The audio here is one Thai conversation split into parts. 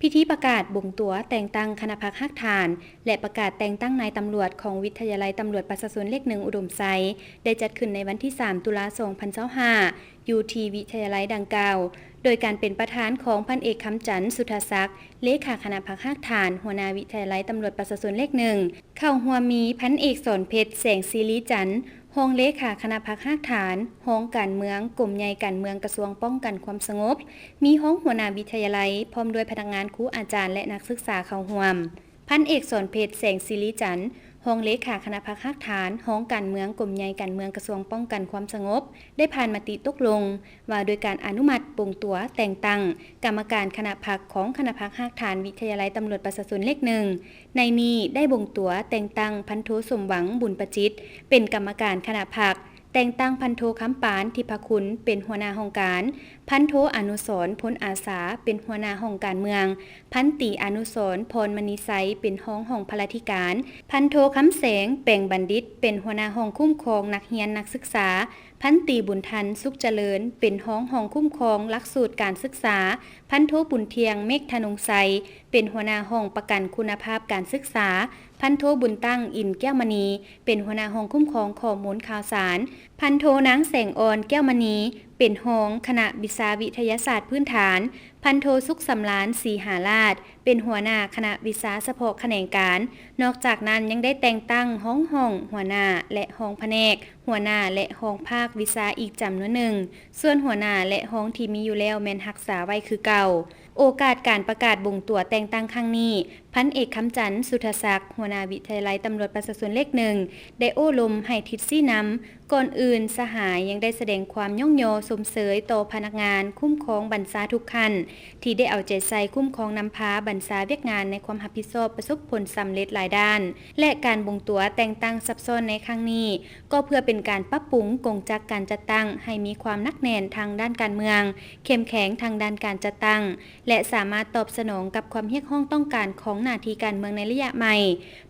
พิธีประกาศบ่งตัวแต่งตั้งคณะพักฮักฐานและประกาศแต่งตั้งนายตำรวจของวิทยาลัยตำรวจประชาชนเลข 1อุดมไซด์ได้จัดขึ้นในวันที่ 3 ตุลาคม 2025อยู่ที่วิทยาลัยดังกล่าวโดยการเป็นประธานของพันเอกคำจันทร์สุทธศักดิ์เลขาคณะพักฮักฐานหัวหน้าวิทยาลัยตำรวจประชาชนเลข 1เข้าหัวมีพันเอกสอนเพชรแสงศิริจันทร์รองเลขาคณะพักฮักฐานห้องการเมืองกลุ่มใหญ่การเมืองกระทรวงป้องกันความสงบมีห้องหัวหน้าวิทยาลัยพร้อมด้วยพนักงานครูอาจารย์และนักศึกษาเข้าร่วมพันเอกสอนเพชรแสงศิริจันทร์รองเลขาคณะพักฮักฐานห้องการเมืองกลุ่มใหญ่การเมืองกระทรวงป้องกันความสงบได้ผ่านมติตกลงว่าโดยการอนุมัติบ่งตัวแต่งตั้งกรรมการคณะพักของคณะพักฮักฐานวิทยาลัยตำรวจประชาชนเลข 1ในนี้ได้บ่งตัวแต่งตั้งพันโทสมหวังบุญประจิตเป็นกรรมการคณะพักแต่งตั้งพันโทคำปานทิพคุณเป็นหัวหน้าห้องการพันโทอนุสรณ์พลอาสาเป็นหัวหน้าห้องการเมืองพันตีอนุสรณ์พรมณีไซเป็นห้องพลาธิการพันโทคำแสงแป่งบัณฑิตเป็นหัวหน้าห้องคุ้มครองนักเรียนนักศึกษาพันตีบุญทันสุขเจริญเป็นห้องคุ้มครองหลักสูตรการศึกษาพันโทบุญเทียงเมฆธนงไซเป็นหัวหน้าห้องประกันคุณภาพการศึกษาพันโทบุญตั้งอินแก้วมณีเป็นหัวหน้าห้องคุ้มครองข้อมูลข่าวสารพันโทนางแสงอ่อนแก้วมณีเป็นห้องคณะวิทยาศาสตร์พื้นฐานพันโทสุขสำราญศรีหาราชเป็นหัวหน้าคณะวิชาเฉพาะแขนงการนอกจากนั้นยังได้แต่งตั้งห้องหัวหน้าและห้องแผนกหัวหน้าและห้องภาควิชาอีกจำนวนหนึ่งส่วนหัวหน้าและห้องที่มีอยู่แล้วแม่นรักษาไว้คือเก่าโอกาสการประกาศบ่งตัวแต่งตั้งครั้งนี้พันเอกคำจันทร์สุทธศักดิ์หัวหน้าวิทยาลัยตำรวจประชาชนเลข 1ได้โอ้ลมให้ทิศซี่นำก่อนอื่นสหายยังได้แสดงความย่องโยสมเสยต่อพนักงานคุ้มครองบรรษาทุกขั้นที่ได้เอาใจใส่คุ้มครองนำพาบรรษาเวียกงานในความรับผิดชอบประสบผลสำเร็จหลายด้านและการบ่งตัวแต่งตั้งซับซ้อนในครั้งนี้ก็เพื่อเป็นการปรับปรุงกงจักการจัดตั้งให้มีความหนักแน่นทางด้านการเมืองเข้มแข็งทางด้านการจัดตั้งและสามารถตอบสนองกับความเรียกร้องต้องการของหน้าที่การเมืองในระยะใหม่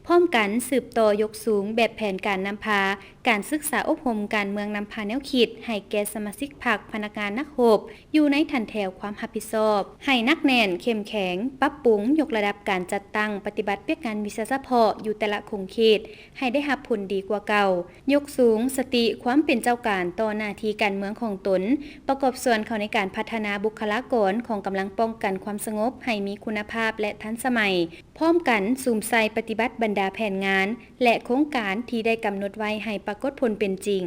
พร้อมกันสืบต่อยกสูงแบบแผนการนำพาการศึกษาอบรมการเมืองนำพาแนวคิดให้แก่สมาชิกพรรคพนักงานนักรบอยู่ในทันแถวความรับผิดชอบให้นักแน่นเข้มแข็งปรับปรุงยกระดับการจัดตั้งปฏิบัติเวียกงานวิชาเฉพาะอยู่แต่ละคงเขตให้ได้รับผลดีกว่าเก่ายกสูงสติความเป็นเจ้าการต่อหน้าที่การเมืองของตนประกอบส่วนเข้าในการพัฒนาบุคลากรของกำลังป้องกันความสงบให้มีคุณภาพและทันสมัยพร้อมกันสุ่มใส่ปฏิบัติบรรดาแผนงานและโครงการที่ได้กำหนดไว้ให้ปรากฏผลเป็นจริง